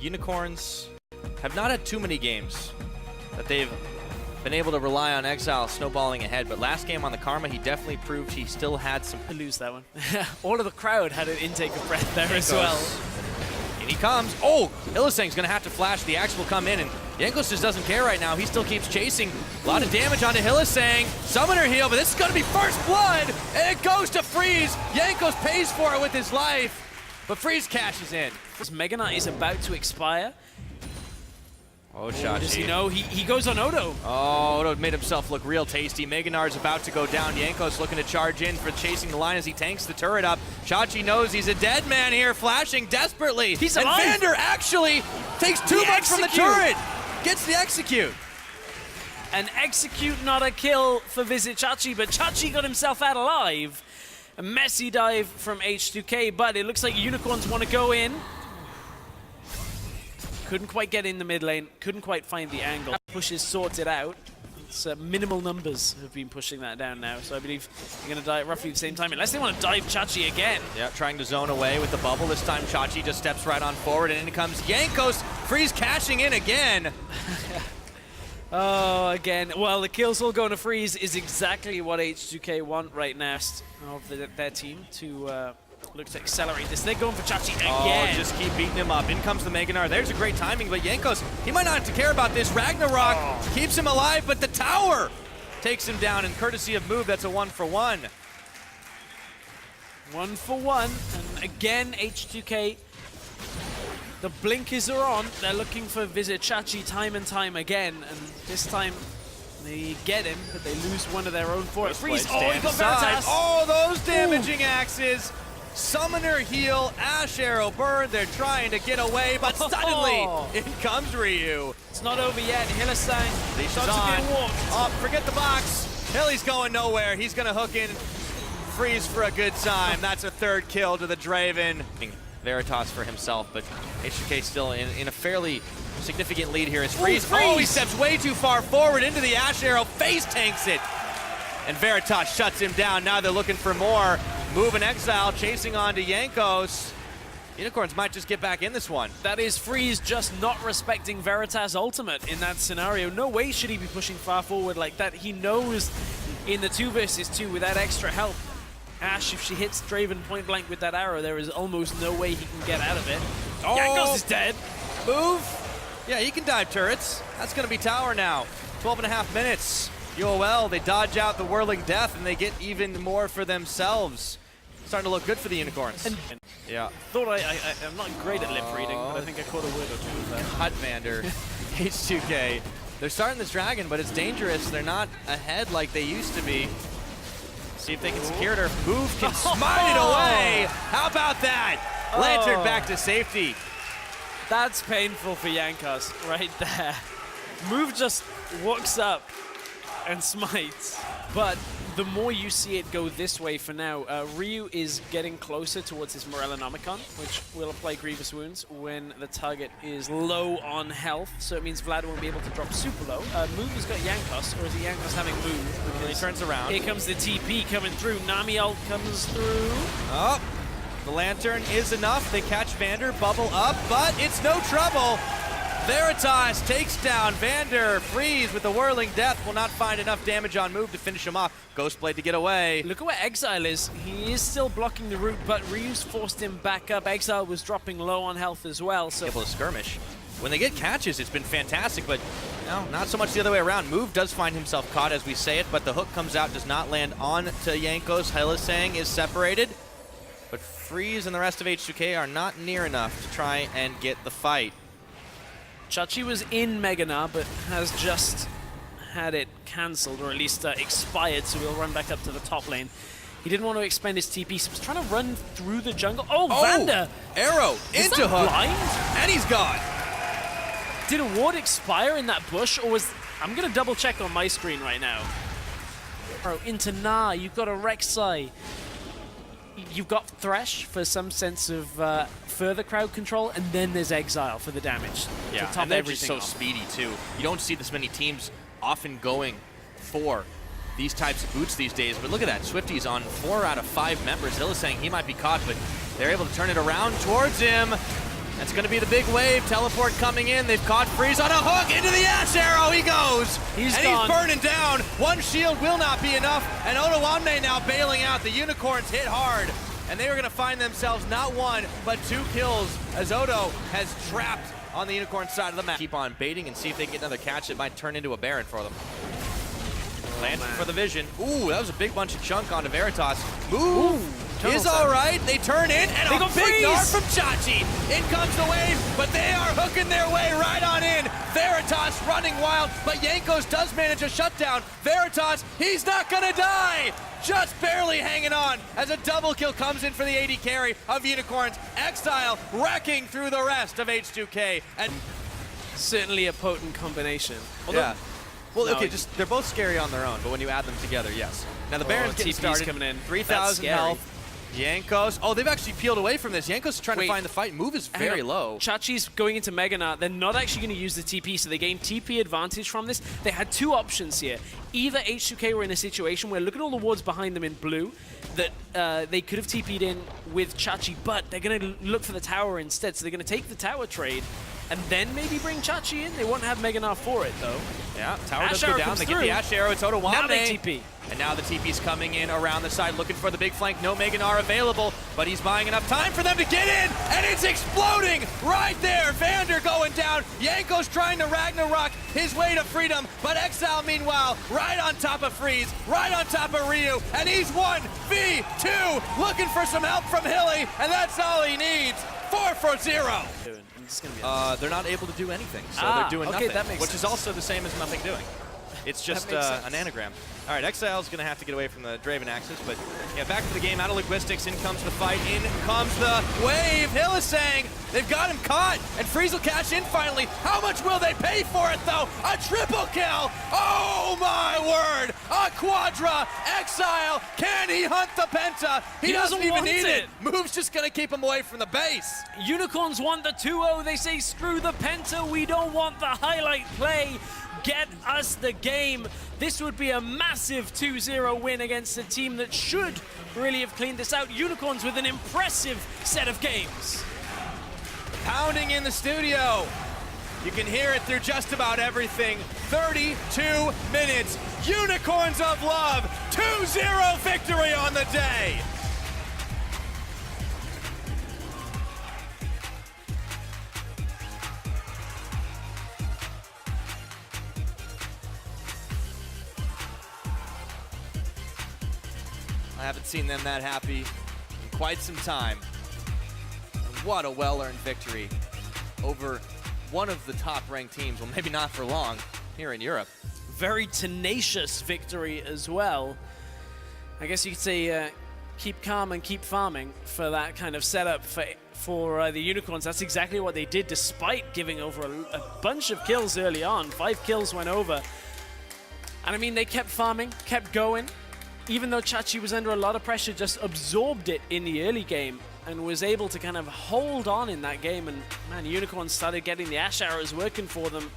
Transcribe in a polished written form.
Unicorns have not had too many games that they've been able to rely on Exile snowballing ahead, but last game on the Karma, he definitely proved he still had some... I lose that one. All of the crowd had an intake of breath there as well. And he comes. Oh, Hylissang's going to have to flash. The Axe will come in, and Jankos just doesn't care right now. He still keeps chasing. A lot of damage onto Hylissang. Summoner heal, but this is going to be first blood, and it goes to Freeze. Jankos pays for it with his life, but Freeze cashes in. This Mega Knight is about to expire. Oh, Chachi. Does he know? He goes on Odo. Oh, Odo made himself look real tasty. Meganar's about to go down. Jankos looking to charge in for chasing the line as he tanks the turret up. Chachi knows he's a dead man here, flashing desperately. He's alive. And Vander actually takes too much from the turret. Gets the execute. An execute, not a kill for Visit Chachi, but Chachi got himself out alive. A messy dive from H2k, but it looks like Unicorns want to go in. Couldn't quite get in the mid lane, couldn't quite find the angle. Pushes sorted out. It's minimal numbers have been pushing that down now, so I believe they're going to die at roughly the same time, unless they want to dive Chachi again. Yeah, trying to zone away with the bubble. This time Chachi just steps right on forward, and in comes Jankos. Freeze cashing in again. Oh, again. Well, the kills all going to Freeze is exactly what H2k want right now of their team to look to accelerate this. They're going for Chachi again. Oh, just keep beating him up. In comes the Meganar. There's a great timing, but Jankos, he might not have to care about this. Ragnarok keeps him alive, but the tower takes him down, and courtesy of move, that's a 1-for-1. 1-for-1, and again, H2k, the blinkers are on. They're looking for Visit Chachi time and time again, and this time they get him, but they lose one of their own for it. Freeze! Oh, he got Veritas! Oh, those damaging axes! Summoner heal, Ash Arrow burn, they're trying to get away, but suddenly, in comes Ryu. It's not over yet, Hylissang starts to be walked. Oh, forget the box. Hilly's going nowhere, he's gonna hook in Freeze for a good time. That's a third kill to the Draven. Veritas for himself, but H2k still in a fairly significant lead here as Freeze. Oh, he steps way too far forward into the Ash Arrow, face tanks it. And Veritas shuts him down. Now they're looking for more. Move and Exile chasing on to Jankos. Unicorns might just get back in this one. That is Freeze just not respecting Veritas' ultimate in that scenario. No way should he be pushing far forward like that. He knows in the 2 versus 2 with that extra help, Ash, if she hits Draven point blank with that arrow, there is almost no way he can get out of it. Oh, Jankos is dead. Move. Yeah, he can dive turrets. That's going to be tower now. 12.5 minutes. UOL, they dodge out the Whirling Death, and they get even more for themselves. Starting to look good for the Unicorns. And yeah. Thought I'm not great at lip reading, but I think I caught a word or two of that. Cut Vander, H2k. They're starting this dragon, but it's dangerous. They're not ahead like they used to be. See if they can secure it, or Move can smite it away. How about that? Lantern back to safety. That's painful for Jankos right there. Move just walks up and smites. But the more you see it go this way for now, Ryu is getting closer towards his Morellonomicon, which will apply Grievous Wounds when the target is low on health. So it means Vlad won't be able to drop super low. Move has got Jankos, or is it Jankos having Move? He turns around. Here comes the TP coming through. Nami ult comes through. Oh, the Lantern is enough. They catch Vander, bubble up, but it's no trouble. Veritas takes down Vander. Freeze with the Whirling Death will not find enough damage on Move to finish him off. Ghostblade to get away. Look at where Exile is. He is still blocking the route, but Ryu's forced him back up. Exile was dropping low on health as well. So able to skirmish. When they get catches, it's been fantastic, but no, not so much the other way around. Move does find himself caught as we say it, but the hook comes out, does not land on to Jankos. Hylissang is separated, but Freeze and the rest of H2k are not near enough to try and get the fight. Chachi was in Meganar, but has just had it cancelled, or at least expired, so he'll run back up to the top lane. He didn't want to expend his TP, so he was trying to run through the jungle. Oh, Vander! Arrow into hook, blind? And he's gone. Did a ward expire in that bush, or was... I'm going to double check on my screen right now. Bro, into Na, you've got a Rek'Sai. You've got Thresh for some sense of further crowd control, and then there's Exile for the damage. Yeah, and they're just so speedy too. You don't see this many teams often going for these types of boots these days, but look at that. Swifty's on 4 out of 5 members. Hylissang, he might be caught, but they're able to turn it around towards him. That's going to be the big wave. Teleport coming in. They've caught Freeze on a hook into the Ash Arrow. He goes. He's and gone. He's burning down. One shield will not be enough. And Otoamne now bailing out. The Unicorns hit hard. And they are going to find themselves not one, but 2 kills as Odo has trapped on the Unicorn side of the map. Keep on baiting and see if they can get another catch. It might turn into a Baron for them. Planting for the vision. Ooh, that was a big bunch of chunk onto Veritas. Move is all right. They turn in, and a big dart from Chachi. In comes the wave, but they are hooking their way right on in. Veritas running wild, but Jankos does manage a shutdown. Veritas, he's not gonna die. Just barely hanging on as a double kill comes in for the AD carry of Unicorns. Exile wrecking through the rest of H2k. And certainly a potent combination. Although, yeah. Well, no, okay, just they're both scary on their own, but when you add them together, yes. Now the Baron's getting TP's started. coming in. 3,000 health. Jankos. Oh, they've actually peeled away from this. Jankos is trying to find the fight. Move is very low. Chachi's going into Mega Knot. They're not actually going to use the TP, so they gain TP advantage from this. They had 2 options here. Either H2k were in a situation where, look at all the wards behind them in blue, that they could have TP'd in with Chachi, but they're going to look for the tower instead. So they're going to take the tower trade and then maybe bring Chachi in. They won't have Mega Knot for it, though. Yeah, tower does go down. They get the Ash Arrow. It's Otoamne. Now they TP. And now the TP's coming in around the side, looking for the big flank. No Mega Knot available, but he's buying enough time for them to get in, and it's exploding right there. Vander going down. Jankos trying to Ragnarok his way to freedom, but Exile, meanwhile, right on top of Freeze, right on top of Ryu, and he's 1v2, looking for some help from Hilly, and that's all he needs. 4 for 0. They're not able to do anything, so they're doing nothing, that makes which sense. is also the same as nothing doing. It's just an anagram. All right, Exile's going to have to get away from the Draven Axis, but yeah, back to the game, out of Linguistics, in comes the fight, in comes the wave. Hill is saying they've got him caught, and Freeze will cash in finally. How much will they pay for it, though? A triple kill! Oh, my word! A quadra! Exile, can he hunt the Penta? He doesn't even need it. Move's just going to keep him away from the base. Unicorns want the 2-0. They say, screw the Penta. We don't want the highlight play. Get us the game. This would be a massive 2-0 win against a team that should really have cleaned this out. Unicorns with an impressive set of games. Pounding in the studio. You can hear it through just about everything. 32 minutes. Unicorns of Love. 2-0 victory on the day. I haven't seen them that happy in quite some time. And what a well-earned victory over one of the top-ranked teams, well, maybe not for long, here in Europe. Very tenacious victory as well. I guess you could say keep calm and keep farming for that kind of setup for the Unicorns. That's exactly what they did, despite giving over a bunch of kills early on. 5 kills went over. And I mean, they kept farming, kept going. Even though Chachi was under a lot of pressure, just absorbed it in the early game and was able to kind of hold on in that game. And man, Unicorns started getting the Ash Arrows working for them